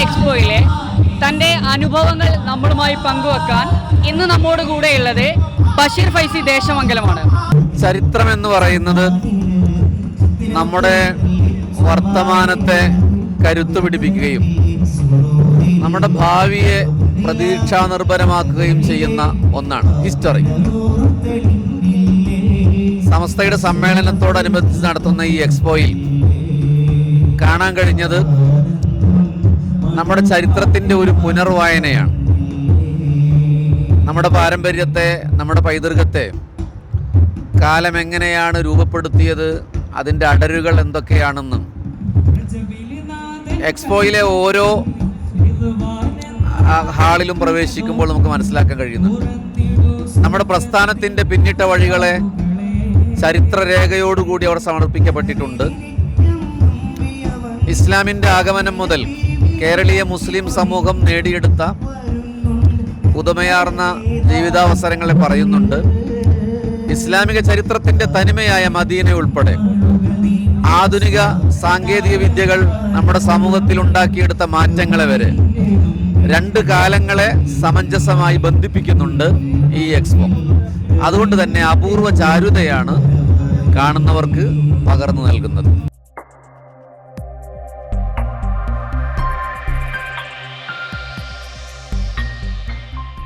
എക്സ്പോയിലെ തൻ്റെ അനുഭവങ്ങൾ നമ്മളുമായി പങ്കുവെക്കാൻ ഇന്ന് നമ്മോട് കൂടെയുള്ളത് ബഷീർ ഫൈസി ദേശമംഗലമാണ്. ചരിത്രം എന്ന് പറയുന്നത് നമ്മുടെ വർത്തമാനത്തെ കരുത്തു പിടിപ്പിക്കുകയും നമ്മുടെ ഭാവിയെ പ്രതീക്ഷാനിർഭരമാക്കുകയും ചെയ്യുന്ന ഒന്നാണ് ഹിസ്റ്ററി. സമസ്തയുടെ സമ്മേളനത്തോടനുബന്ധിച്ച് നടത്തുന്ന ഈ എക്സ്പോയിൽ കാണാൻ കഴിഞ്ഞത് നമ്മുടെ ചരിത്രത്തിൻ്റെ ഒരു പുനർവായനയാണ്. നമ്മുടെ പാരമ്പര്യത്തെ, നമ്മുടെ പൈതൃകത്തെ കാലം എങ്ങനെയാണ് രൂപപ്പെടുത്തിയത്, അതിൻ്റെ അടരുകൾ എന്തൊക്കെയാണെന്നും എക്സ്പോയിലെ ഓരോ ഹാളിലും പ്രവേശിക്കുമ്പോൾ നമുക്ക് മനസ്സിലാക്കാൻ കഴിയുന്നുണ്ട്. നമ്മുടെ പ്രസ്ഥാനത്തിൻ്റെ പിന്നിട്ട വഴികളെ ചരിത്രരേഖയോടുകൂടി അവിടെ സമർപ്പിക്കപ്പെട്ടിട്ടുണ്ട്. ഇസ്ലാമിൻ്റെ ആഗമനം മുതൽ കേരളീയ മുസ്ലിം സമൂഹം നേടിയെടുത്ത പുതുമയാർന്ന ജീവിതാവസരങ്ങളെ പറയുന്നുണ്ട്. ഇസ്ലാമിക ചരിത്രത്തിൻ്റെ തനിമയായ മദീന ഉൾപ്പെടെ ആധുനിക സാങ്കേതിക വിദ്യകൾ നമ്മുടെ സമൂഹത്തിൽ ഉണ്ടാക്കിയെടുത്ത മാറ്റങ്ങളെ വരെ രണ്ട് കാലങ്ങളെ സമഞ്ജസമായി ബന്ധിപ്പിക്കുന്നുണ്ട് ഈ എക്സ്പോ. അതുകൊണ്ട് തന്നെ അപൂർവ ചാരുതയാണ് കാണുന്നവർക്ക് പകർന്നു നൽകുന്നത്.